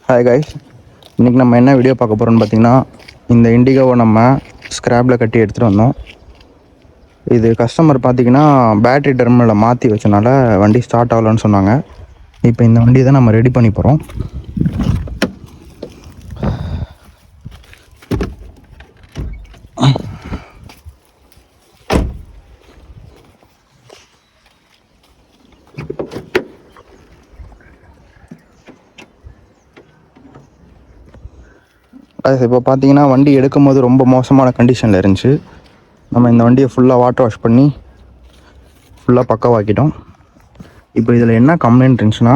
Hi guys, இன்றைக்கி நம்ம என்ன வீடியோ பார்க்க போகிறோம்னு பார்த்தீங்கன்னா, இந்த இண்டிகோவை நம்ம ஸ்க்ராப்பில் கட்டி எடுத்துகிட்டு வந்தோம். இது கஸ்டமர் பார்த்தீங்கன்னா பேட்ரி டெர்மினலை மாற்றி வச்சனால வண்டி ஸ்டார்ட் ஆகலன்னு சொன்னாங்க. இப்போ இந்த வண்டியை தான் நம்ம ரெடி பண்ணி போகிறோம். அது இப்போ பார்த்தீங்கன்னா வண்டி எடுக்கும் போது ரொம்ப மோசமான கண்டிஷனில் இருந்துச்சு. நம்ம இந்த வண்டியை ஃபுல்லாக வாட்டர் வாஷ் பண்ணி ஃபுல்லாக பக்கவாக்கிட்டோம். இப்போ இதில் என்ன கம்ப்ளைண்ட் இருந்துச்சுன்னா,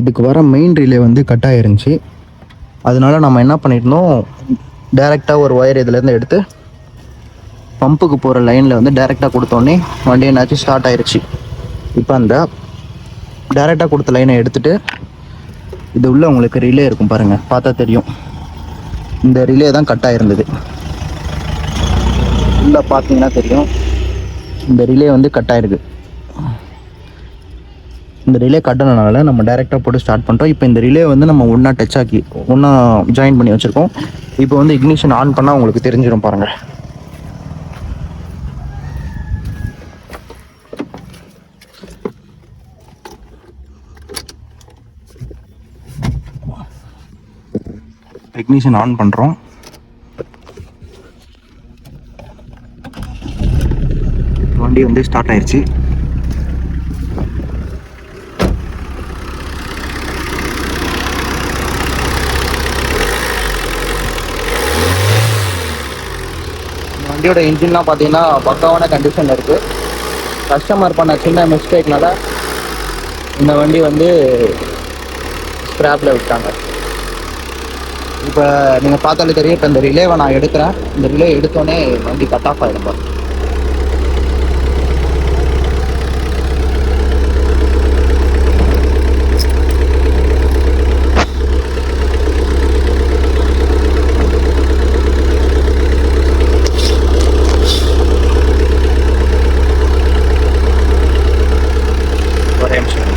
இதுக்கு வர மெயின் ரிலே வந்து கட் ஆகிருந்துச்சி. அதனால நம்ம என்ன பண்ணியிருந்தோம், டேரெக்டாக ஒரு ஒயர் இதிலேருந்து எடுத்து பம்புக்கு போகிற லைனில் வந்து டேரெக்டாக கொடுத்தோன்னே வண்டி என்னாச்சு ஸ்டார்ட் ஆயிடுச்சு. இப்போ அந்த டேரெக்டாக கொடுத்த லைனை எடுத்துகிட்டு இது உள்ள உங்களுக்கு ரிலே இருக்கும் பாருங்கள், பார்த்தா தெரியும். இந்த ரிலே தான் கட் ஆகிருந்தது. உள்ளே பார்த்தீங்கன்னா தெரியும், இந்த ரிலே வந்து கட் ஆகிருக்கு. இந்த ரிலே கட்டினால நம்ம டைரெக்டாக போட்டு ஸ்டார்ட் பண்ணிட்டோம். இப்போ இந்த ரிலே வந்து நம்ம ஒன்றா டச் ஆக்கி ஒன்றா ஜாயின் பண்ணி வச்சுருக்கோம். இப்போ வந்து இக்னிஷன் ஆன் பண்ணால் உங்களுக்கு தெரிஞ்சிடும் பாருங்கள். இக்னிஷன் ஆன் பண்ணுறோம். வண்டி வந்து ஸ்டார்ட் ஆயிடுச்சு. வண்டியோட இன்ஜின்லாம் பார்த்தீங்கன்னா பக்காவான கண்டிஷனில் இருக்குது. கஸ்டமர் பண்ண சின்ன மிஸ்டேக்னால இந்த வண்டி வந்து ஸ்க்ராப்பில் விட்டாங்க. இப்போ நீங்கள் பார்த்தாலே தெரியும். இப்போ இந்த ரிலேவை நான் எடுக்கிறேன். இந்த ரிலே எடுத்தோடனே வண்டி கட் ஆஃப் ஆகிடும். ஒரே நிமிஷம்.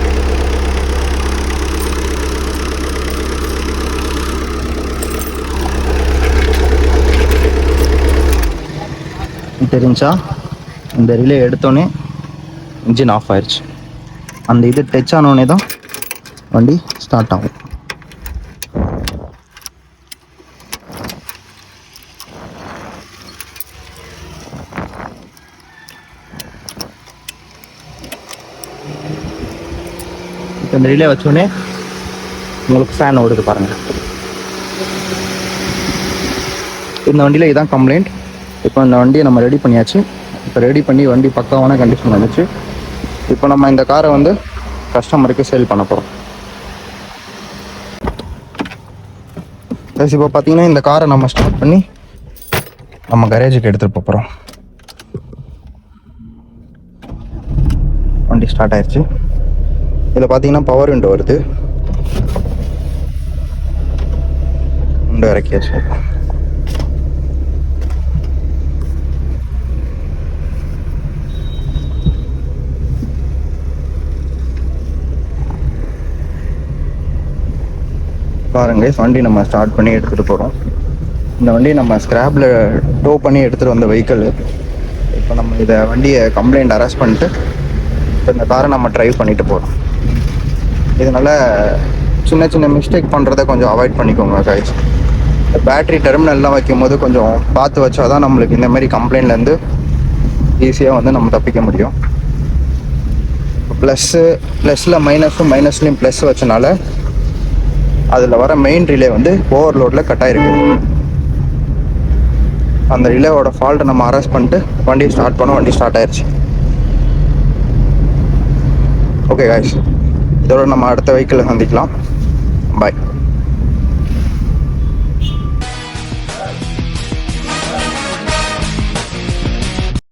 தெரிஞ்சா இந்த ரிலே எடுத்தோடனே இன்ஜின் ஆஃப் ஆயிடுச்சு. அந்த இது டச் ஆனோடனே தான் வண்டி ஸ்டார்ட் ஆகும். இப்போ இந்த ரிலே வச்சோடனே உங்களுக்கு ஃபேன் ஓடுது பாருங்கள். இந்த வண்டியில் இதுதான் கம்ப்ளைண்ட். இப்போ இந்த வண்டியை நம்ம ரெடி பண்ணியாச்சு. இப்போ ரெடி பண்ணி வண்டி பக்காவான கண்டிஷன் வந்துச்சு. இப்போ நம்ம இந்த காரை வந்து கஸ்டமருக்கு சேல் பண்ண போகிறோம். இப்போ பார்த்தீங்கன்னா இந்த காரை நம்ம ஸ்டார்ட் பண்ணி நம்ம கரேஜுக்கு எடுத்துகிட்டு போகிறோம். வண்டி ஸ்டார்ட் ஆயிடுச்சு. இதில் பார்த்தீங்கன்னா பவர் விண்டோ வருது. விண்டோ இறக்கியாச்சு. பாருங்க, வண்டி நம்ம ஸ்டார்ட் பண்ணி எடுத்துகிட்டு போகிறோம். இந்த வண்டி நம்ம ஸ்க்ராப்பில் டோ பண்ணி எடுத்துகிட்டு வந்த வெஹிக்கிள். இப்போ நம்ம இதை வண்டியை கம்ப்ளைண்ட் அரெஸ்ட் பண்ணிட்டு இப்போ இந்த காரை நம்ம ட்ரைவ் பண்ணிட்டு போகிறோம். இதனால் சின்ன சின்ன மிஸ்டேக் பண்ணுறதை கொஞ்சம் அவாய்ட் பண்ணிக்கோங்க கைஸ். இந்த பேட்ரி டெர்மினல்லாம் வைக்கும் போது கொஞ்சம் பார்த்து வச்சா தான் நம்மளுக்கு இந்த மாதிரி கம்ப்ளைண்ட்லேருந்து ஈஸியாக வந்து நம்ம தப்பிக்க முடியும். ப்ளஸ்ஸில் மைனஸ்லையும் ப்ளஸ் வச்சனால அதில் வர மெயின் ரிலே வந்து ஓவர்லோடில் கட் ஆகிருக்கு. அந்த ரிலேவோட ஃபால்ட்டை நம்ம அரெஸ்ட் பண்ணிட்டு வண்டி ஸ்டார்ட் பண்ணோம். வண்டி ஸ்டார்ட் ஆயிடுச்சு. ஓகே காய்ஸ், இதோட நம்ம அடுத்த வெஹிக்கிளில் சந்திக்கலாம். பாய்.